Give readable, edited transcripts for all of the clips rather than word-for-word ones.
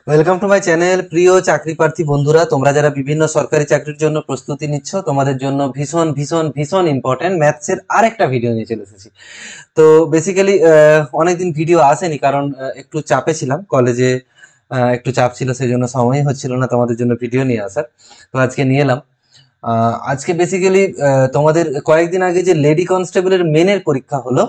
Welcome to my channel. প্রিয় চাকরি প্রার্থী বন্ধুরা, তোমরা যারা বিভিন্ন সরকারি চাকরির জন্য প্রস্তুতি নিচ্ছ, তোমাদের জন্য ভীষণ ভীষণ ভীষণ ইম্পর্টেন্ট ম্যাথসের আরেকটা ভিডিও নিয়ে চলে এসেছি। তো বেসিক্যালি অনেকদিন ভিডিও আসেনি, কারণ একটু চাপে ছিলাম কলেজে, একটু চাপ ছিল, সেই জন্য সময়ই হচ্ছিল না তোমাদের জন্য ভিডিও নিয়ে আসার। তো আজকে নিয়ে এলাম। আজকে বেসিক্যালি তোমাদের কয়েকদিন আগে যে লেডি কনস্টেবলের মেনের পরীক্ষা হলো,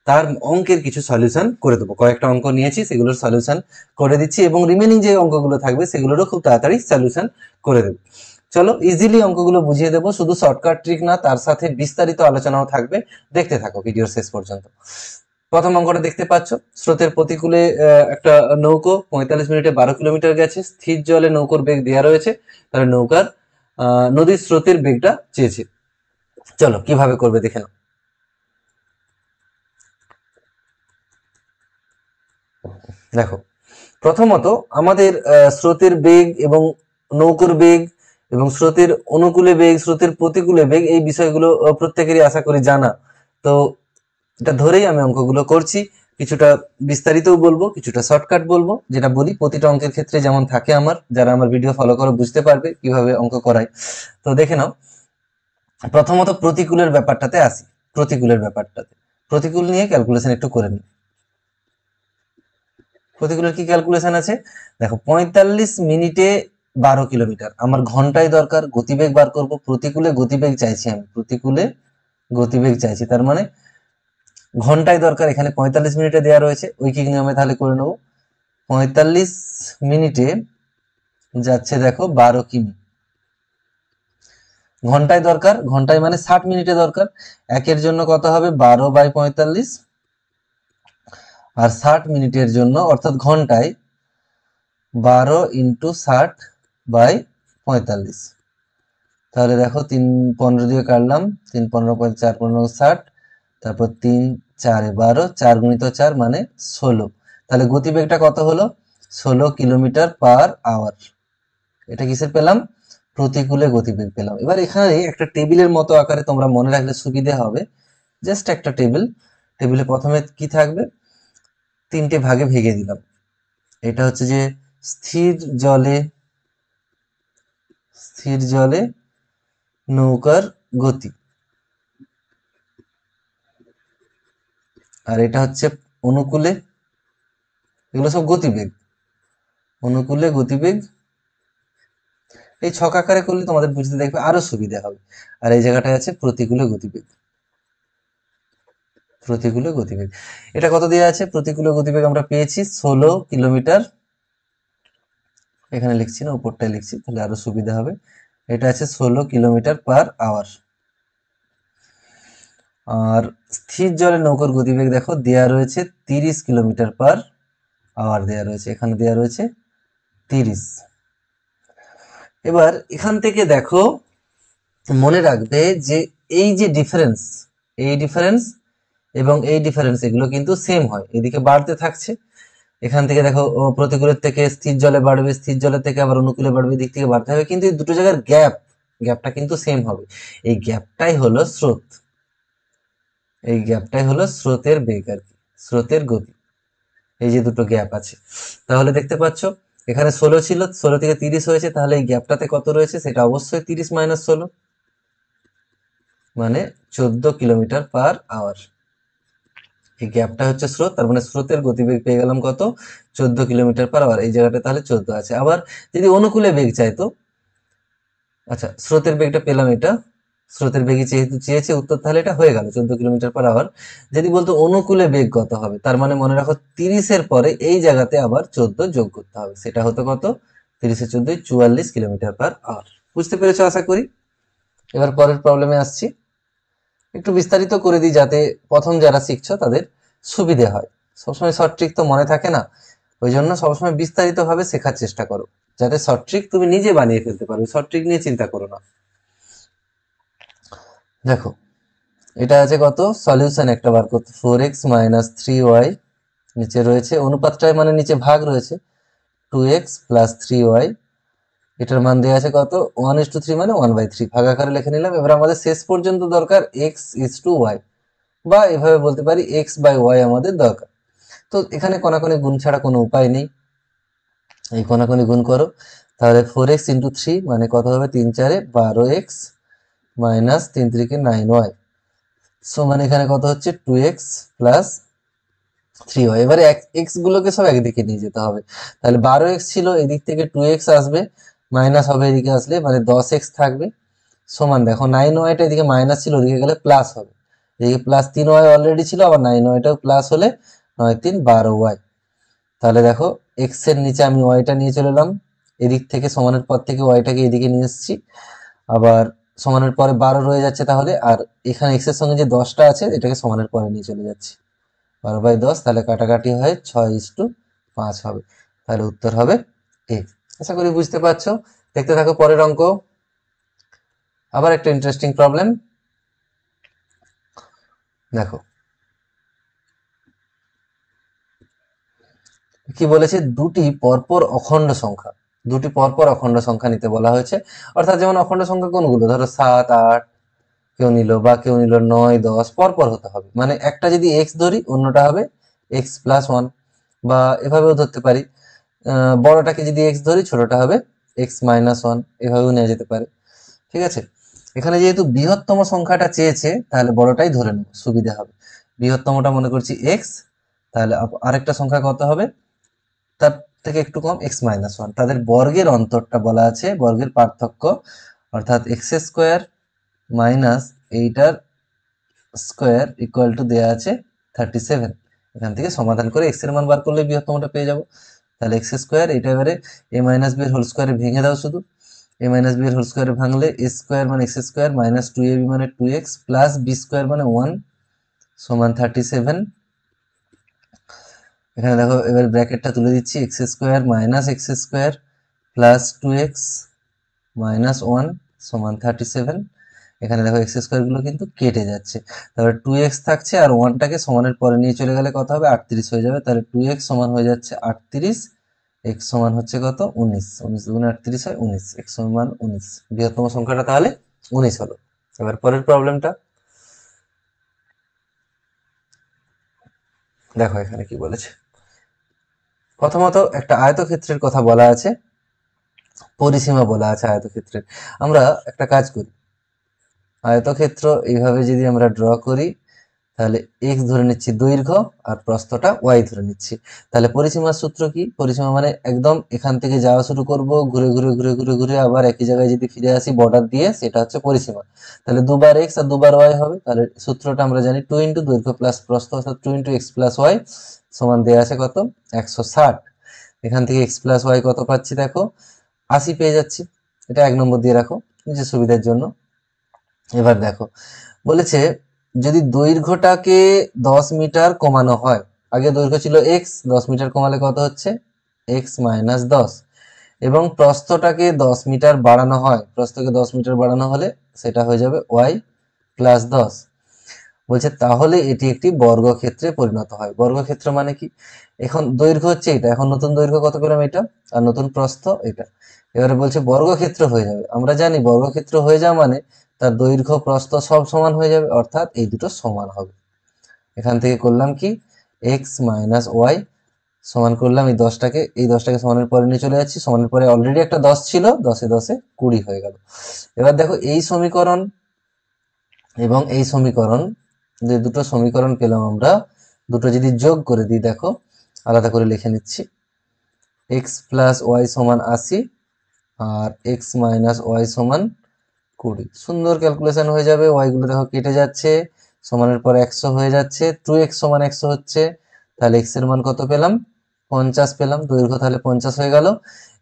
তার অঙ্কের কিছু সলিউশন করে দেবো। কয়েকটা অঙ্ক নিয়েছি, সেগুলোর সলিউশন করে দিচ্ছি, এবং রিমেনিং যে অঙ্কগুলো থাকবে সেগুলোরও খুব তাড়াতাড়ি সলিউশন করে দেবো। চলো, ইজিলি অঙ্কগুলো বুঝিয়ে দেবো, শুধু শর্টকাট ট্রিক না, তার সাথে বিস্তারিত আলোচনাও থাকবে। দেখতে থাকো ভিডিওর শেষ পর্যন্ত। প্রথম অঙ্কটা দেখতে পাচ্ছ, স্রোতের প্রতিকূলে একটা নৌকো 45 মিনিটে 12 কিলোমিটার গেছে, স্থির জলে নৌকোর বেগ দেওয়া রয়েছে, তাহলে নৌকার নদীর স্রোতের বেগটা চেয়েছে। চলো কিভাবে করবে দেখে নাও। দেখো, প্রথমত আমাদের স্রোতের বেগ এবং নৌকোর বেগ এবং স্রোতের অনুকূলে বেগ, স্রোতের প্রতিকূলে বেগ, এই বিষয়গুলো প্রত্যেকেরই আশা করি জানা। তো এটা ধরেই আমি অঙ্কগুলো করছি। কিছুটা বিস্তারিতও বলবো, কিছুটা শর্টকাট বলবো। যেটা বলি প্রতিটা অঙ্কের ক্ষেত্রে যেমন থাকে, আমার যারা আমার ভিডিও ফলো করে বুঝতে পারবে কিভাবে অঙ্ক করাই। তো দেখে নাও, প্রথমত প্রতিকূলের ব্যাপারটাতে আসি। প্রতিকূল নিয়ে ক্যালকুলেশন একটু করে নিই। প্রতিকূলের কি ক্যালকুলেশন আছে দেখো, 45 মিনিটে 12 কিলোমিটার, আমার ঘন্টায় দরকার, গতিবেগ বার করব। প্রতিকূলে গতিবেগ চাইছি, আমি প্রতিকূলে গতিবেগ চাইছি, তার মানে ঘন্টায় দরকার। এখানে 45 মিনিটে দেওয়া রয়েছে, ঐকিক নিয়মে তাহলে করে নেব। 45 মিনিটে যাচ্ছে দেখো 12 কিমি। ঘন্টায় দরকার, ঘন্টায় মানে 60 মিনিটে দরকার। একের জন্য কত হবে, 12/45, আর 60 মিনিটের জন্য অর্থাৎ ঘন্টায় 12 × 60/45। তাহলে দেখো 3 15 দিয়ে কাটলাম, 3 15 4 15 60, তারপর 3 4 12, 4 × 4 মানে 16। তাহলে গতিবেগটা কত হলো, 16 কিলোমিটার পার আওয়ার। এটা কিসের পেলাম, প্রতিকূলে গতিবেগ পেলাম। এবার এখানে একটা টেবিলের মতো আকারে তোমরা মনে রাখলে সুবিধা হবে। জাস্ট একটা টেবিলে প্রথমে কি থাকবে, 3টে ভাগে ভেঙে দিলাম। এটা হচ্ছে যে স্থির জলে নৌকার গতি, আর এটা হচ্ছে অনুকূলে, এগুলো সব গতিবেগ, অনুকূলে গতিবেগ। এই ছক আকারে করলে তোমাদের বুঝতে দেখবে আরো সুবিধা হবে। আর এই জায়গাটায় আছে প্রতিকূলে গতিবেগ। এটা কত দেওয়া আছে, প্রতিকূলে গতিবেগ আমরা পেয়েছি 16 কিলোমিটার। এখানে লিখছি না, উপরটায় লিখছি, তাহলে আরো সুবিধা হবে। এটা আছে 16 কিলোমিটার পার আওয়ার। আর স্থির জলে নৌকার গতিবেগ দেখো দেয়া রয়েছে 30 কিলোমিটার পার আওয়ার দেয়া রয়েছে, এখানে দেয়া রয়েছে 30। এবার এখান থেকে দেখো, মনে রাখবে যে এই যে ডিফারেন্স, এই ডিফারেন্স এবং এই ডিফারেন্স, এগুলো কিন্তু সেম হয়, এদিকে বাড়তে থাকছে। এখান থেকে দেখো, প্রতিকূলের থেকে স্থির জলে বাড়বে, স্থির জলের থেকে আবার অনুকূলে বাড়বে, দিক থেকে বাড়তে হবে, কিন্তু এই দুটো জায়গার গ্যাপটা কিন্তু সেম হবে। এই গ্যাপটাই হলো স্রোত, এই গ্যাপটাই হলো স্রোতের বেগ আর কি, স্রোতের গতি। এই যে দুটো গ্যাপ আছে, তাহলে দেখতে পাচ্ছ এখানে 16 ছিল, 16 থেকে 30 হয়েছে, তাহলে এই গ্যাপটাতে কত রয়েছে, সেটা অবশ্যই 30 - 16, মানে 14 কিলোমিটার পার আওয়ার। এই গ্যাপটা হচ্ছে স্রোত, তার মানে স্রোতের গতিবেগ পেয়ে গেলাম কত, 14 কিলোমিটার পার আওয়ার। এই জায়গাটা তাহলে 14 আছে। আবার যদি অনুকূলে বেগ চাইতো, আচ্ছা স্রোতের বেগটা পেলাম, এটা স্রোতের বেগে যেহেতু চেয়েছে উত্তর, তাহলে এটা হয়ে গেল 14 কিলোমিটার পার আওয়ার। যদি বলতো অনুকূলে বেগ কত হবে, তার মানে মনে রাখো 30-এর পরে এই জায়গাতে আবার 14 যোগ করতে হবে, সেটা হতো কত, 30 - 14 44 কিলোমিটার পার আওয়ার। বুঝতে পেরেছো আশা করি। এবার পরের প্রবলেমে আসছি, একটু বিস্তারিত করে দিই যাতে প্রথম যারা শিখছো তাদের সুবিধে হয়। সবসময় শর্ট ট্রিক তো মনে থাকে না, ওই জন্য সবসময় বিস্তারিত ভাবে শেখার চেষ্টা করো, যাতে শর্ট ট্রিক তুমি নিজে বানিয়ে ফেলতে পারো। শর্ট ট্রিক নিয়ে চিন্তা করো না। দেখো, এটা আছে কত, সলিউশন একটা বার করতে, 4x - 3y, নিচে রয়েছে অনুপাতটায় মানে নিচে ভাগ রয়েছে 2x + 3y। এটার মান দেওয়া আছে কত, 1:3 মানে 1/3, ভাগ আকারে লিখে নিলাম। এবার আমাদের শেষ পর্যন্ত দরকার x:y, বা এভাবে বলতে পারি x/y আমাদের দরকার। তো এখানে কোনাকুনি গুণ ছাড়া কোনো উপায় নেই। এই কোনাকুনি গুণ করো, তাহলে 4x ইন্টু 3 মানে কত হবে, 3 4 12x মাইনাস 3 3 9y সমান এখানে কত হচ্ছে 2x প্লাস 3y। এবারে এক্স গুলোকে সব একদিকে নিয়ে যেতে হবে, তাহলে 12x ছিল, এদিক থেকে 2x আসবে, মাইনাস হবে এদিকে আসলে, মানে 10x থাকবে, সমান দেখো 9yটা এদিকে মাইনাস ছিল, ওদিকে গেলে প্লাস হবে, এদিকে প্লাস 3y অলরেডি ছিল, আবার 9yটাও প্লাস হলে 9 3 12y। তাহলে দেখো এক্স এর নিচে আমি ওয়াইটা নিয়ে চলে এলাম, এদিক থেকে সমানের পর থেকে ওয়াইটাকে এদিকে নিয়ে এসেছি, আবার সমানের পরে 12 রয়ে যাচ্ছে, তাহলে আর এখানে এক্স এর সঙ্গে যে 10টা আছে এটাকে সমানের পরে নিয়ে চলে যাচ্ছি, 12/10, তাহলে কাটাকাটি হয় 6:5 হবে, তাহলে উত্তর হবে এ। আশা করি বুঝতে পারছো। দেখতে থাকো পরের অঙ্ক। আবার একটা ইন্টারেস্টিং প্রবলেম, দেখো কি বলেছে, দুটি পরপর অখণ্ড সংখ্যা নিতে বলা হয়েছে। অর্থাৎ যেমন অখণ্ড সংখ্যা কোনগুলো, ধরো 7 8 কেউ নিল, বা কেউ নিল 9 10, পরপর হতে হবে, মানে একটা যদি এক্স ধরি অন্যটা হবে এক্স প্লাস 1, বা এভাবেও ধরতে পারি, বড়টাকে যদি এক্স ধরি ছোটটা হবে এক্স মাইনাস 1, এভাবেও নেওয়া যেতে পারে। ঠিক আছে, এখানে যেহেতু বৃহত্তম সংখ্যাটা চেয়েছে তাহলে বড়টাই ধরে নেব, সুবিধা হবে। বৃহত্তমটা মনে করছি এক্স, তাহলে আরেকটা সংখ্যা কত হবে, তার থেকে একটু কম এক্স মাইনাস 1, তাদের বর্গের অন্তরটা বলা আছে, বর্গের পার্থক্য, অর্থাৎ এক্স স্কোয়ার মাইনাস এইটার স্কোয়ার ইকুয়াল টু দেওয়া আছে 37। এখান থেকে সমাধান করে এক্স এর মান বার করলে বৃহত্তমটা পেয়ে যাব। তাহলে এক্স স্কোয়ার, এটা এবারে এ মাইনাস বি এর হোল স্কোয়ারে ভেঙে দাও, শুধু এ মাইনাস বি এর হোল স্কোয়ারে ভাঙলে এ স্কোয়ার মানে এক্স স্কোয়ার মাইনাস 2ab মানে 2x প্লাস বি স্কোয়ার মানে 1 সমান 37। এখানে দেখো এবার ব্র্যাকেটটা তুলে দিচ্ছি, x square minus x square plus 2x minus 1 সমান 37। এখানে দেখো এক্স স্কোয়ার গুলো কিন্তু কেটে যাচ্ছে, তাহলে 2x থাকছে, আর 1টাকে সমানের পরে নিয়ে চলে গেলে কত হবে, 38 হয়ে যাবে, তাহলে 2x সমান হয়ে যাচ্ছে 38, এক্স সমান হচ্ছে কত 19, 19 দুগুণে 38 হয় 19, এক্স সমান 19, বৃহত্তম সংখ্যাটা তাহলে 19 হলো। এবার পরের প্রবলেমটা দেখো, এখানে কি বলেছে। প্রথমত একটা আয়তক্ষেত্রের কথা বলা আছে, পরিসীমা বলা আছে আয়তক্ষেত্রের। আমরা একটা কাজ করি, আয়তক্ষেত্র এইভাবে যদি আমরা ড্র করি, তাহলে এক্স ধরে নিচ্ছি দৈর্ঘ্য, আর প্রস্থটা ওয়াই ধরে নিচ্ছি। তাহলে পরিসীমার সূত্র কি, পরিসীমা মানে একদম এখান থেকে যাওয়া শুরু করব, ঘুরে ঘুরে ঘুরে ঘুরে ঘুরে আবার একই জায়গায় যদি ফিরে আসি বর্ডার দিয়ে, সেটা হচ্ছে পরিসীমা। তাহলে দুবার এক্স আর দুবার ওয়াই হবে, তাহলে সূত্রটা আমরা জানি 2 ইন্টু দৈর্ঘ্য প্লাস প্রস্থ, অর্থাৎ 2 ইন্টু এক্স প্লাস ওয়াই সমান দেওয়া আছে কত 160। এখান থেকে এক্স প্লাস ওয়াই কত পাচ্ছি দেখো 80 পেয়ে যাচ্ছি, এটা 1 নম্বর দিয়ে রাখো নিজের সুবিধার জন্য। এবার দেখো বলেছে যদি দৈর্ঘ্যটাকে 10 মিটার কমানো হয়, আগে দৈর্ঘ্য ছিল এক্স, 10 মিটার কমালে কত হচ্ছে এক্স মাইনাস 10, এবং প্রস্থটাকে 10 মিটার বাড়ানো হয়, প্রস্থকে 10 মিটার বাড়ানো হলে সেটা হয়ে যাবে ওয়াই প্লাস 10। বলছে তাহলে এটি একটি বর্গক্ষেত্রে পরিণত হয়। বর্গক্ষেত্র মানে কি, এখন দৈর্ঘ্য হচ্ছে এটা, এখন নতুন দৈর্ঘ্য কত পেলাম এটা, আর নতুন প্রস্থ এটা, এবারে বলছে বর্গক্ষেত্র হয়ে যাবে। আমরা জানি বর্গক্ষেত্র হয়ে যাওয়া মানে তার দৈর্ঘ্য প্রস্থ সব সমান হয়ে যাবে, অর্থাৎ এই দুটো সমান হবে। এখান থেকে করলাম কি এক্স মাইনাস ওয়াই সমান করলাম এই দশটাকে সমানের পরে নিয়ে চলে যাচ্ছি, সমানের পরে অলরেডি একটা 10 ছিল, 10 এ 10 20 হয়ে গেল। এবার দেখো এই সমীকরণ এবং এই সমীকরণ, যে দুটো সমীকরণ পেলাম আমরা, দুটো যদি যোগ করে দিই, দেখো আলাদা করে লিখে নিচ্ছি, এক্স প্লাস ওয়াই সমান 80 আর এক্স মাইনাস ওয়াই সমান 20। সুন্দর ক্যালকুলেশন হয়ে যাবে, ওয়াই গুলো দেখো কেটে যাচ্ছে, সমানের পরে 100 হয়ে যাচ্ছে, 2x সমান 100 হচ্ছে, তাহলে এক্স এর মান কত পেলাম 50 পেলাম, দৈর্ঘ্য তাহলে 50 হয়ে গেল।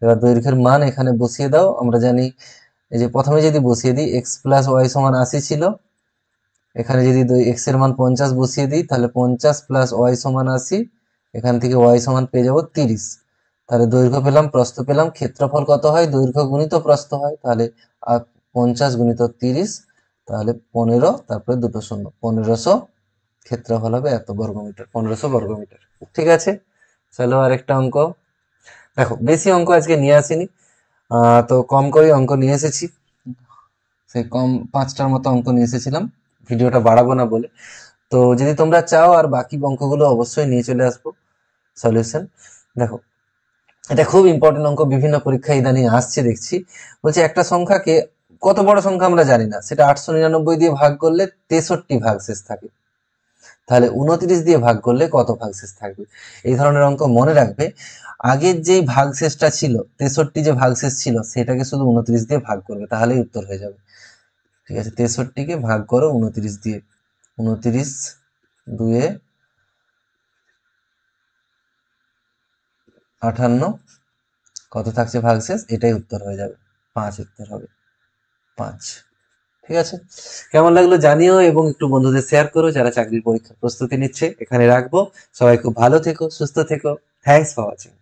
এবার দৈর্ঘ্যের মান এখানে বসিয়ে দাও, আমরা জানি এই যে প্রথমে যদি বসিয়ে দিই এক্স প্লাস ওয়াই সমান 80 ছিল, এখানে যদি এক্স এর মান 50 বসিয়ে দিই, তাহলে 50 প্লাস ওয়াই সমান 80, এখান থেকে ওয়াই সমান পেয়ে যাবো 30। তাহলে দৈর্ঘ্য পেলাম, প্রস্থ পেলাম, ক্ষেত্রফল কত হয় দৈর্ঘ্য গুণিত প্রস্থ হয়, তাহলে 50 গুণিত 30, তাহলে 15, তারপরে দুটো শূন্য, 1500 ক্ষেত্রফল হবে এত বর্গমিটার, 1500 বর্গমিটার। ঠিক আছে, চলো আরেকটা অঙ্ক। দেখো বেশি অঙ্ক আজকে নিয়ে আসিনি, তো কম করে অঙ্ক নিয়ে এসেছি, সেই কম 5টার মতো অঙ্ক নিয়ে এসেছিলাম, ভিডিওটা বাড়াবো না বলে। তো যদি তোমরা চাও আর বাকি অঙ্কগুলো অবশ্যই নিয়ে চলে আসবো সলিউশন। দেখো এটা খুব ইম্পর্টেন্ট অঙ্ক, বিভিন্ন পরীক্ষা ইদানিং আসছে দেখছি। বলছে একটা সংখ্যাকে, কত বড় সংখ্যা আমরা জানি না, সেটা 899 দিয়ে ভাগ করলে 63 ভাগশেষ থাকে, তাহলে 29 দিয়ে ভাগ করলে কত ভাগশেষ থাকবে। এই ধরনের অঙ্ক মনে রাখবে। আগের যে ভাগশেষটা ছিল 63, যে ভাগশেষ ছিল সেটাকে শুধু 29 দিয়ে ভাগ করবে, তাহলেই উত্তর হয়ে যাবে। ঠিক আছে, 63কে ভাগ করো 29 দিয়ে, 29 দুয়ে 58, কত থাকছে ভাগশেষ, এটাই উত্তর হয়ে যাবে, 5 উত্তর হবে, 5। ঠিক আছে, কেমন লাগলো জানিও, এবং একটু বন্ধুদের শেয়ার করো যারা চাকরির পরীক্ষার প্রস্তুতি নিচ্ছে। এখানে রাখবো, সবাই খুব ভালো থেকো, সুস্থ থেকো। Thanks for watching.